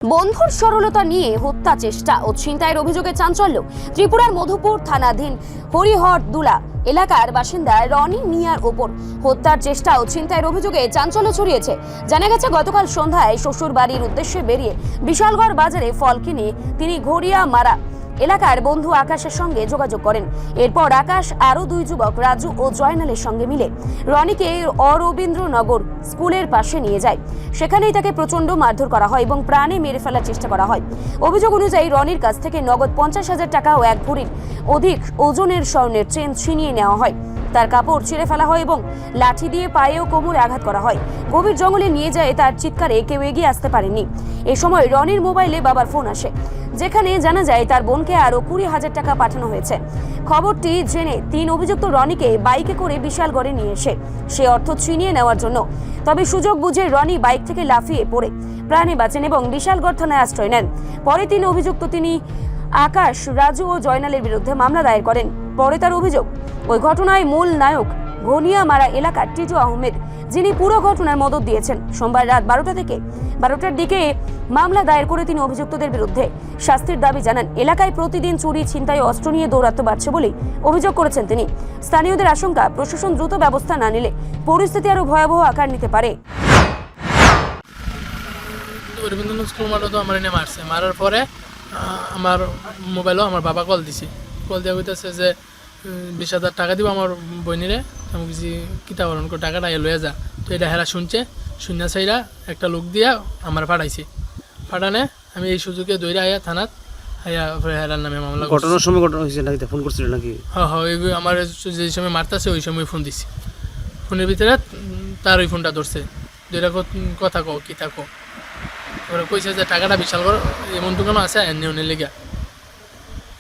বন্ধুর সরলতা নিয়ে হত্যা চেষ্টা ও ছিনতাইয়ের অভিযোগে চাঞ্চল্য ত্রিপুরার মধুপুর থানাধীন হরিহরদুলা এলাকার বাসিন্দা রনি মিয়ার ওপর হত্যার চেষ্টা ও ছিনতাইয়ের অভিযোগে চাঞ্চল্য ছড়িয়েছে। জানা গেছে গতকাল সন্ধ্যায় শ্বশুর বাড়ির উদ্দেশ্যে বেরিয়ে বিশালগড় বাজারে ফল কিনে তিনি ঘড়িয়া মারা এলাকার বন্ধু আকাশের সঙ্গে যোগাযোগ করেন। এরপর আকাশ আরো দুই যুবক রাজু ও জয়নালের সঙ্গে মিলে রনিকে অরবিন্দ্রনগর স্কুলের পাশে নিয়ে যায়। সেখানেই তাকে প্রচন্ড মারধর করা হয় এবং প্রাণে মেরে ফেলার চেষ্টা করা হয়। অভিযোগ অনুযায়ী রনির কাছ থেকে নগদ 50,000 টাকা ও 1 ভরির অধিক ওজনের স্বর্ণের চেন ছিনিয়ে নেওয়া হয়। তার কাপড় ছিঁড়ে ফেলা হয় এবং লাঠি দিয়ে পায়ে ও কোমরে আঘাত করা হয়। গভীর জঙ্গলে নিয়ে যায় তার চিৎকারে কেউ এগিয়ে আসতে পারেনি। এ সময় রনির মোবাইলে বাবার ফোন আসে, যেখানে জানা যায় তার বোনকে আরো 20,000 টাকা পাঠানো হয়েছে। খবরটি জেনে 3 অভিযুক্ত রনিকে বাইকে করে বিশালগড়ে নিয়ে এসে সে অর্থ ছিনিয়ে নেওয়ার জন্য। তবে সুযোগ বুঝে রনি বাইক থেকে লাফিয়ে পড়ে প্রাণে বাঁচেন এবং বিশালগড় থানায় আশ্রয় নেন। পরে 3 অভিযুক্ত তিনি আকাশ, রাজু ও জয়নালের বিরুদ্ধে মামলা দায়ের করেন। পরে তার অভিযোগ, ওই ঘটনায় মূল নায়ক ঘনিয়া মারা এলাকার টিটু আহমেদ, যিনি পুরো ঘটনার মদত দিয়েছেন। সোমবার রাত 12টার দিকে মামলা দায়ের করে তিনি অভিযুক্তদের বিরুদ্ধে শাস্তির দাবি জানান। এলাকায় প্রতিদিন চুরি, ছিনতাই, অস্ত্র নিয়ে দৌরাত্ম্য বাড়ছে বলেই অভিযোগ করেছেন তিনি। স্থানীয়দের আশঙ্কা, প্রশাসন দ্রুত ব্যবস্থা না নিলে পরিস্থিতি আরো ভয়াবহ আকার নিতে পারে। রবীন্দ্রনাথ স্কুল মাঠে তো আমার এনে মারছে, মারার পরে আমার মোবাইলও আমার বাবা কল দিছে। কল দেওয়া হইতেছে যে 20,000 টাকা দিব আমার বইনিরে, আমি কিছু কিতাব হরণ করে টাকাটা লয়ে যা। তো এটা হেরা শুনছে, শূন্য সাইরা একটা লোক দিয়া আমার পাঠাইছে। পাঠানে আমি এই সুযোগে দৌড়ে আয়া থানাত আয়া হেরার নামে মামলা। ঘটনার সময় ঘটনা হয়েছে নাকি? ফোন করছিল নাকি? হ্যাঁ, আমার যে সময় মারতেছে ওই সময় ফোন দিছি। ফোনের ভিতরে তার ওই ফোনটা ধরছে, দুইটা কথা কো কি থাকো। ওরা কইছে যে টাকাটা বিশাল করে এমন দোকানও আছে এনে ওনে লেগে।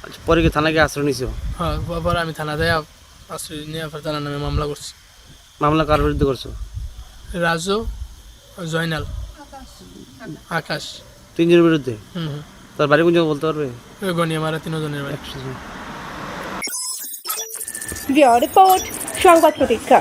আচ্ছা, পরে কি থানায় গিয়ে আশ্রয় নিছো? হ্যাঁ, পরে আমি থানা যাই আশ্রয় নিয়ে থানার নামে মামলা করছি। মামলা কার বিরুদ্ধে করছো? রাজু, জয়নাল, আকাশ, 3 জনের বিরুদ্ধে। তার বাড়ি কোন জায়গা বলতে পারবে? ওই গনিয়া মারা 3 জনের বাড়ি। রিপোর্ট সংবাদ প্রতীক্ষা।